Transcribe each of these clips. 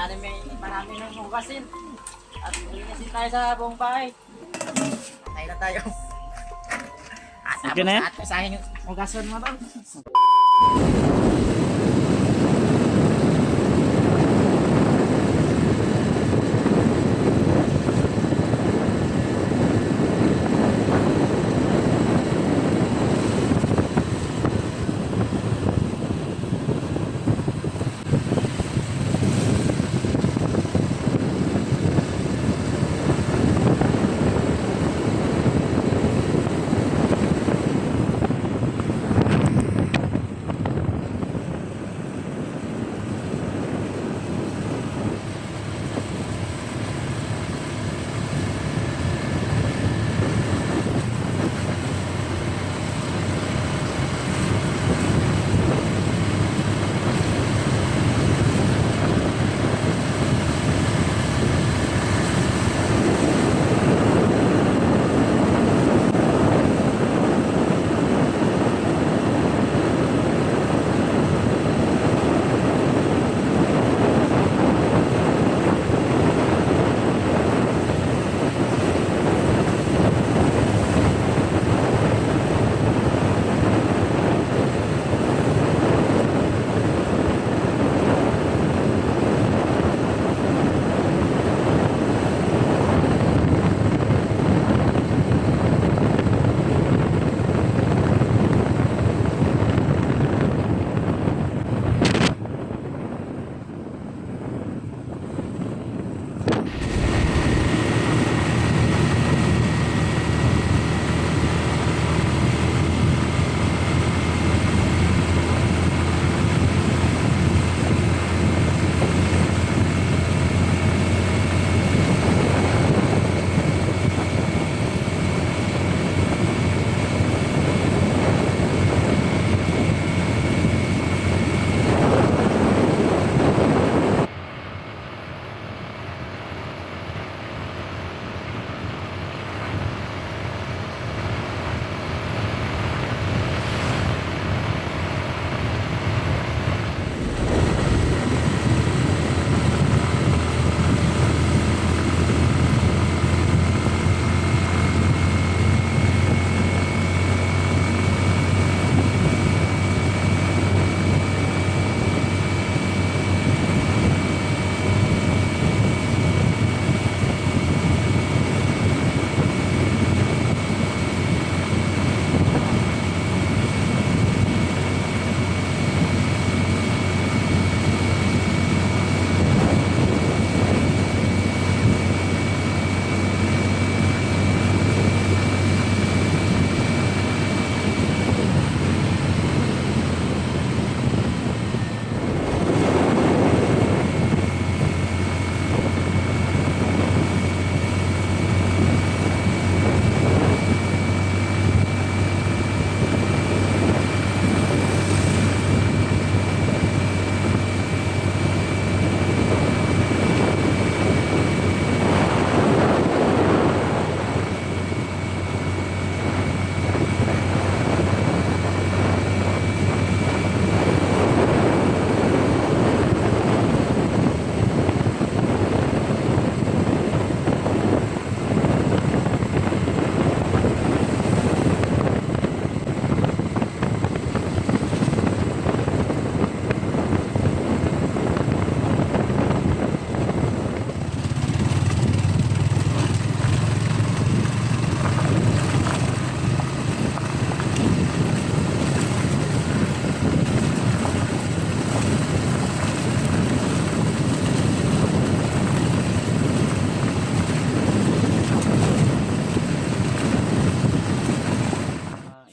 marami ng hugasin. At hugasin tayo sa buong bahay. Patay na tayo. At Okay na yan? at masahin yung hugasan mo tol.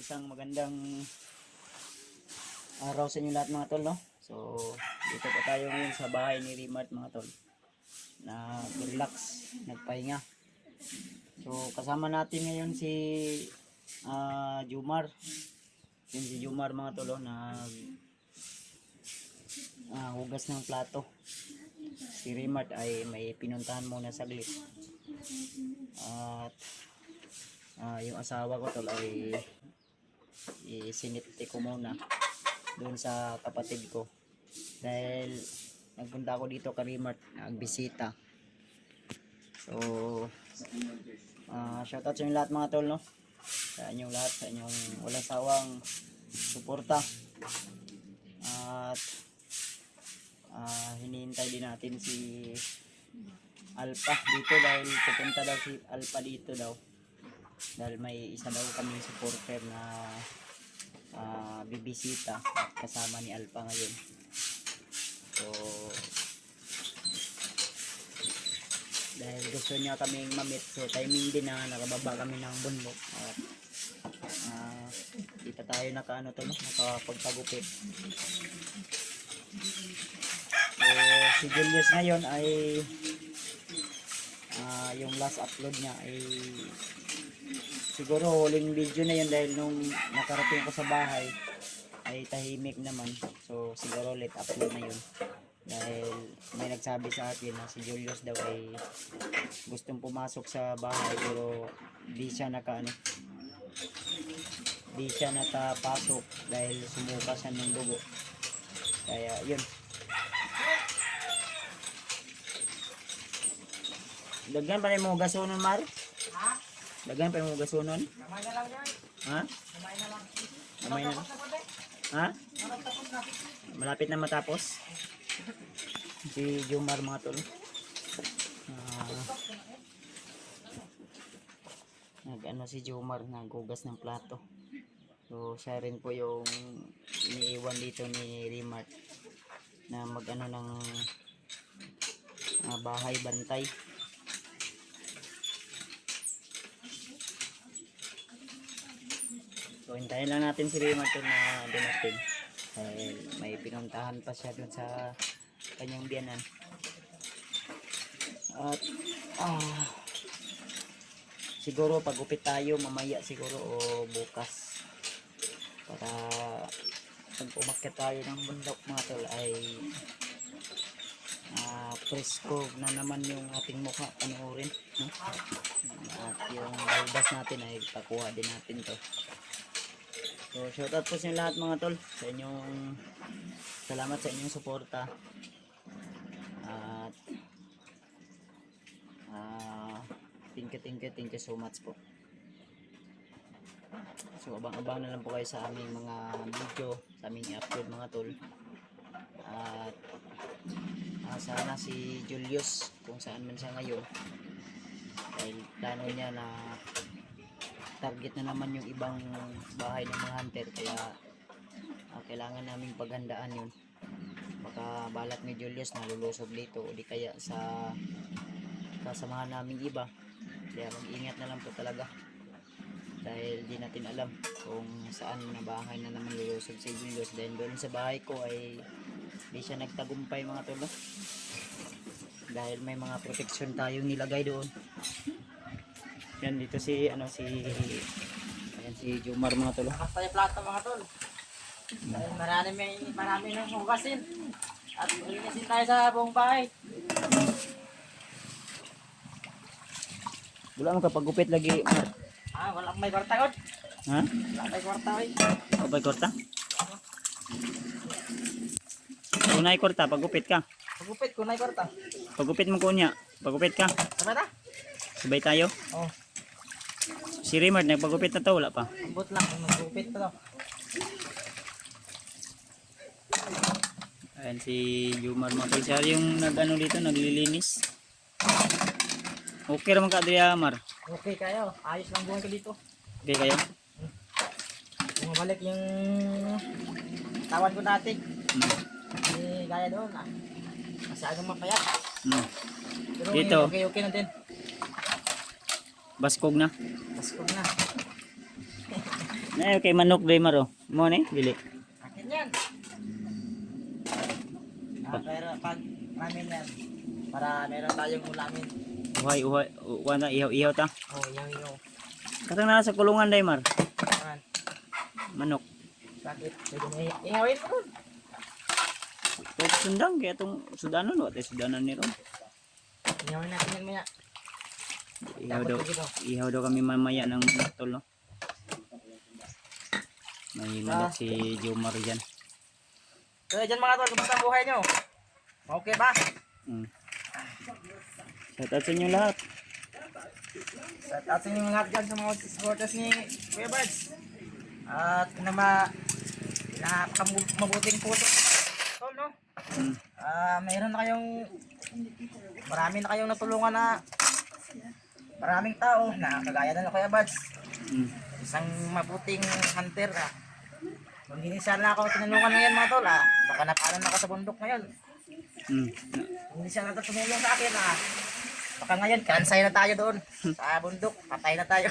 Isang magandang araw sa inyo lahat mga tol, no? So, dito po tayo ngayon sa bahay ni Rimart mga tol. Na relax, nagpahinga. So, kasama natin ngayon si Jumar. Yun si Jumar mga tol, na hugas ng plato. Si Rimart ay may pinuntahan muna saglit. At yung asawa ko tol ay isinipte ko muna doon sa kapatid ko dahil nagpunta ako dito kay Rimart, nagbisita. So, shoutout sa inyo lahat mga tol, no? Sa inyong lahat, sa inyong walang sawang suporta. At hinihintay din natin si Alpha dito dahil pupunta daw si Alpha dito daw. Dahil may isa daw kaming supporter na bibisita kasama ni Alpha ngayon. So, dahil gusto niya kaming mamit, so timing din na nakababa kami ng bundok at dito tayo nakapagpagupit. So si Julius ngayon ay yung last upload niya ay siguro huling video na yun dahil nung nakarating ko sa bahay ay tahimik naman, so siguro late upload na yun dahil may nagsabi sa akin na si Julius daw ay gustong pumasok sa bahay pero di siya nakapasok dahil sumuka siya ng dugo. Kaya yun, daghan pa rin mo gasunon, Mar? Ha? Daghan pa rin mo gasunon? Kamay na lang yan. Ha? Kamay na lang. Kamay na. Ha? Malapit na matapos si Jomar mga tol. Nag-ano si Jomar, nagugas ng plato. So siya rin po yung iniiwan dito ni Rimart na mag-ano ng bahay bantay. So hintayin lang natin si Rimart na dumating dahil may pinuntahan pa siya dun sa kanyang biyanan. At siguro pagupit tayo mamaya siguro o bukas para pag umakyat tayo ng bundok mga tol ay presko na naman yung ating mukha panoorin, no? At yung balbas natin ay pakuha din natin to. So shoutout po sa inyo lahat mga tol, sa inyong salamat sa inyong suporta. At thank you so much po. So abang-abang na lang po kayo sa aming mga video, sa aming i-upload mga tol. At sana si Julius kung saan man siya ngayon, dahil plano niya na target na naman yung ibang bahay ng mga hunter, kaya kailangan naming paghandaan yun. Baka balat ni Julius nalulusog dito o di kaya sa kasamahan naming iba, kaya mag-ingat na lang po talaga dahil di natin alam kung saan na bahay na naman lulusog si Julius. Dahil doon sa bahay ko ay di siya nagtagumpay mga tol, dahil may mga protection tayong nilagay doon. Yan dito si Jomar mga tol. Lakas tayo plato mga tol. Dahil marami nang hugasin. At linisin tayo sa buong bahay. Wala mo kapag-gupit lagi, Mar. Walang may kwarta ko. Ha? Wala may kwarta ko. Abay korta? Kunay korta, pagupit ka. Pagupit ko na kwarta. Pagupit mo kunya, pagupit ka. Sabay na? Sabay tayo. Oh. Si Rimart nagpagupit na to, wala pa. Ambot lang kung magupit pa to. Ayan si Jomar mga tol. Siya yung nag-ano dito, naglilinis. Okay naman ka, Adria, Mar. Okay kayo. Ayos lang buhay ko dito. Okay kayo? Bumabalik yung tawan ko dati. Gaya doon. Masyadong mapayat. Pero Dito. Okay na din. Baskog na. Baskog na. Na kay manok day Maro. Mo ni dili. Akin yan. Pero pag ramen yan, para meron tayong ulamin. Uhay, wala ihaw ta. Oh, yaw. Katang na sa kulungan day Mar. Ayan. Manok. Bakit? Pwede na ihawin mo ron. Pwede sundang kaya itong sudanan, wala tayo sudanan ni ron. Ihawin natin yan maya. Ihaw daw kami mamaya ng tol, no? May manok si Jomar dyan. So, dyan mga tol, kumusta ang buhay nyo? Okay ba? Mm. Shout out sa inyo lahat. Shout out sa inyong lahat dyan sa mga supporters ni Kuya Birds. At napakamabuting puso. Tol, no? Mm. Mayroon na kayong marami na kayong natulungan na maraming tao na kagaya na Kuya Birds. Mm. Isang mabuting hunter na. Kung hindi sana ako tinulungan ngayon mga tol, baka napalan ako sa bundok ngayon. Mm. Kung hindi siya tumulong sa akin, baka ngayon kansay na tayo doon sa bundok, patay na tayo.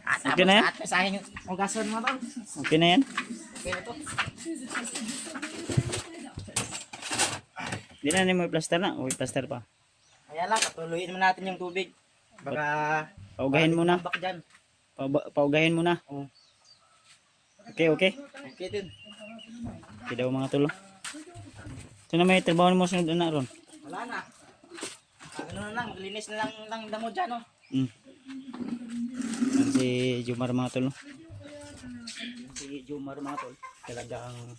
At Okay na yan? At mesaheng ugason mo tol. Okay na yan? Okay na to. Hindi na mo i-plaster na. O i-plaster pa. Kaya lang, patuloyin mo natin yung tubig. Baka Paugahin muna. bak dyan. Paugahin muna. Oo. Okay, okay. Okay din. Okay daw mga tulo. Ito na may trabaho mo sunod na ron. Wala na. Ano na lang, maglinis na lang ng damo dyan, no? Mm. Yan si Jumar mga tol. Si Jumar mga tol. Talagang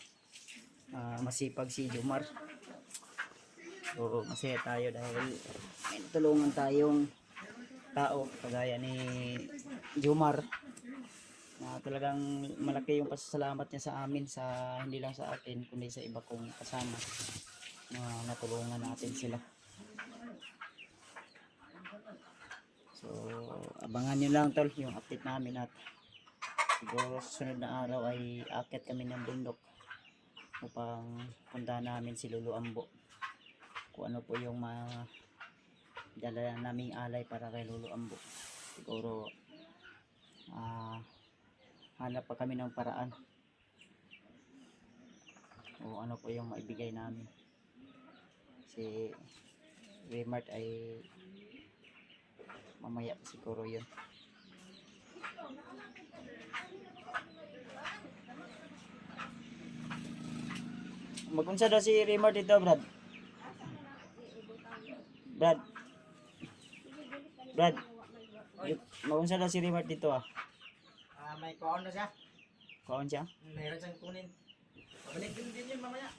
masipag si Jumar. So masaya tayo dahil may natulungan tayong tao kagaya ni Jumar na talagang malaki yung pasasalamat niya sa amin, sa hindi lang sa atin kundi sa iba kong kasama na natulungan natin sila. So abangan nyo lang tol yung update namin at siguro susunod na araw ay akit kami ng bundok upang puntahan namin si Lolo Ambo kung ano po yung dala naming alay para kay Lolo Ambo. Siguro hanap pa kami ng paraan o ano po yung maibigay namin. Si Remart ay mamaya siguro yun. Magunsa daw si Remart dito, Brad. Brad, magunsa daw si Remart dito May kuhaon na siya. Kaon siya? Meron siyang kunin. Pabalik din yun mamaya.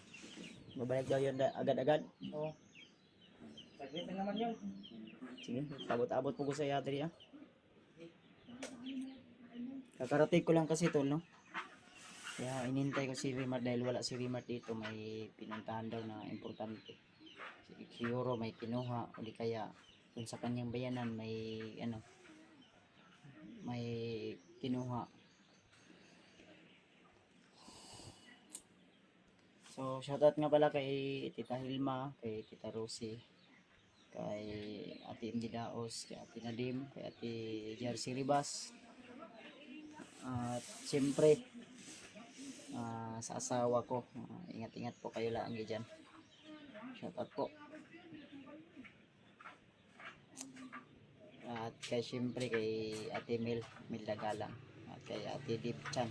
Babalik daw yun agad-agad. Oo. Saglit na naman yun. Sige, abot-abot po ko sa iya diri. Kakarating ko lang kasi tol, no? Kaya inintay ko si Remart dahil wala si Remart dito. May pinuntahan daw na importante. Siguro may kinuha o di kaya kung sa kanyang bayanan may may kinuha. So shoutout nga pala kay Tita Hilma, kay Tita Rosie, kay Ate Indy Daos, kay Ate Nadim, kay Ate Jersey Ribas, at siyempre sa asawa ko. Ingat-ingat po kayo lang dyan. Shoutout po. At kay siyempre kay Ate Mil Dagalang at kay Ate Deep Chan.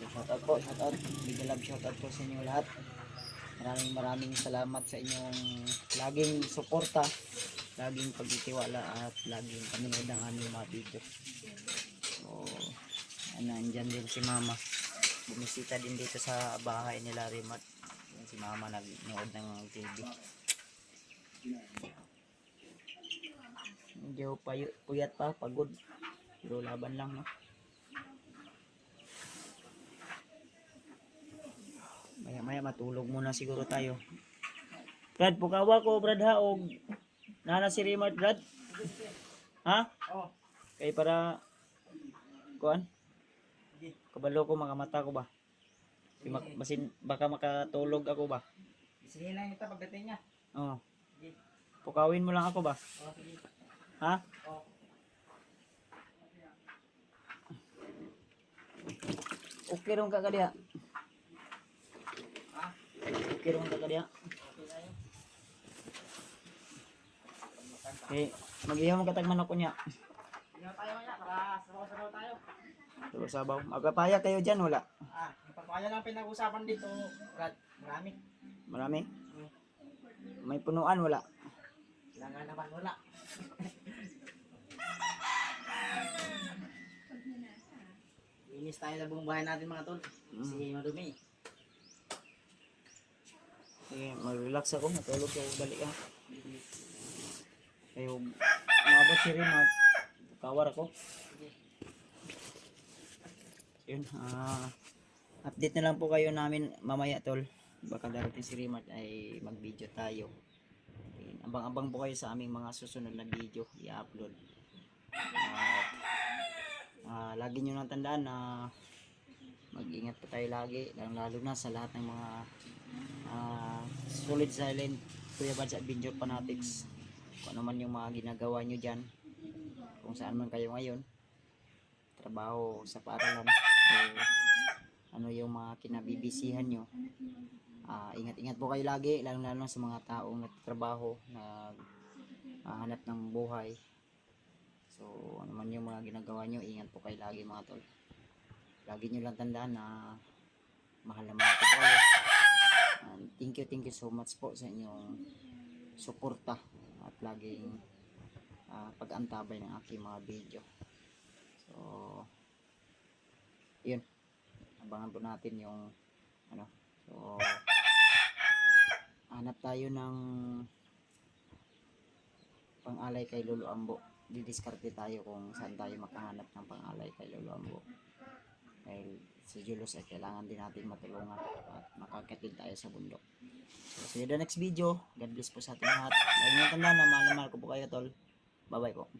So, shoutout po, shoutout. Big love shoutout po sa inyo lahat. Maraming salamat sa inyong laging suporta, laging pagtitiwala at laging panonood ng aming mga video. So, andyan din si Mama. Bumisita din dito sa bahay nila Remart. Si Mama nagnood ng TV. Medyo puyat pa, pagod. Pero laban lang, no? Maya matulog muna siguro tayo. Brad, pukawa ko, Brad ha, o nana si Remart, Brad. Ha? Oo. Kaya para kuan? Kabalo ko, makamata ko ba? Basin, baka makatulog ako ba? Sige na ito pagdating niya. Oo. Pukawin mo lang ako ba? Oo, sige. Ha? Oo. Okay ron ka kadiya. Ha? Okay ron ka kadiya. Okay na yun. Okay, mag-ihaw mo katag manok ko niya. Hindi na tayo maya, para sabaw-sabaw tayo. Sabaw. Magpapaya kayo dyan, wala? Yung papaya lang pinag-usapan dito, Brad. Marami. Marami? May punuan, wala? Kailangan naman wala. Linis tayo sa buong bahay natin mga tol. Kasi madumi. Sige, mag-relax ako. Matulog ako. Balik ah. Kayo, umabot si Rimart. Kawar ako. Yun, update na lang po kayo namin mamaya tol. Baka darating si Rimart ay mag-video tayo. Ayun, abang-abang po kayo sa aming mga susunod na video i-upload. Lagi nyo lang tandaan na mag-ingat po tayo lagi, lalo na sa lahat ng mga solid silent Kuya Bads Adventure Fanatics. Kung ano man yung mga ginagawa nyo dyan, kung saan man kayo ngayon, trabaho sa paaralan, ano yung mga kinabibisihan nyo, ingat-ingat po kayo lagi, lalo sa mga taong nagtatrabaho, hanap ng buhay. So ano man yung mga ginagawa nyo, ingat po kayo lagi mga tol. Lagi nyo lang tandaan na mahal na mahal po kayo. And thank you so much po sa inyong suporta at laging pag-antabay ng aking mga video. So yun, abangan po natin yung ano. So hanap tayo ng pang-alay kay Lolo Ambo. Didiskarte tayo kung saan tayo makahanap ng pang-alay kay Lolo Ambo. Dahil si Julius ay kailangan din natin matulungan at makakatid tayo sa bundok. So see you the next video. God bless po sa ating lahat. Lagi nyo tandaan na mahal na mahal ko po kayo tol. Bye bye po.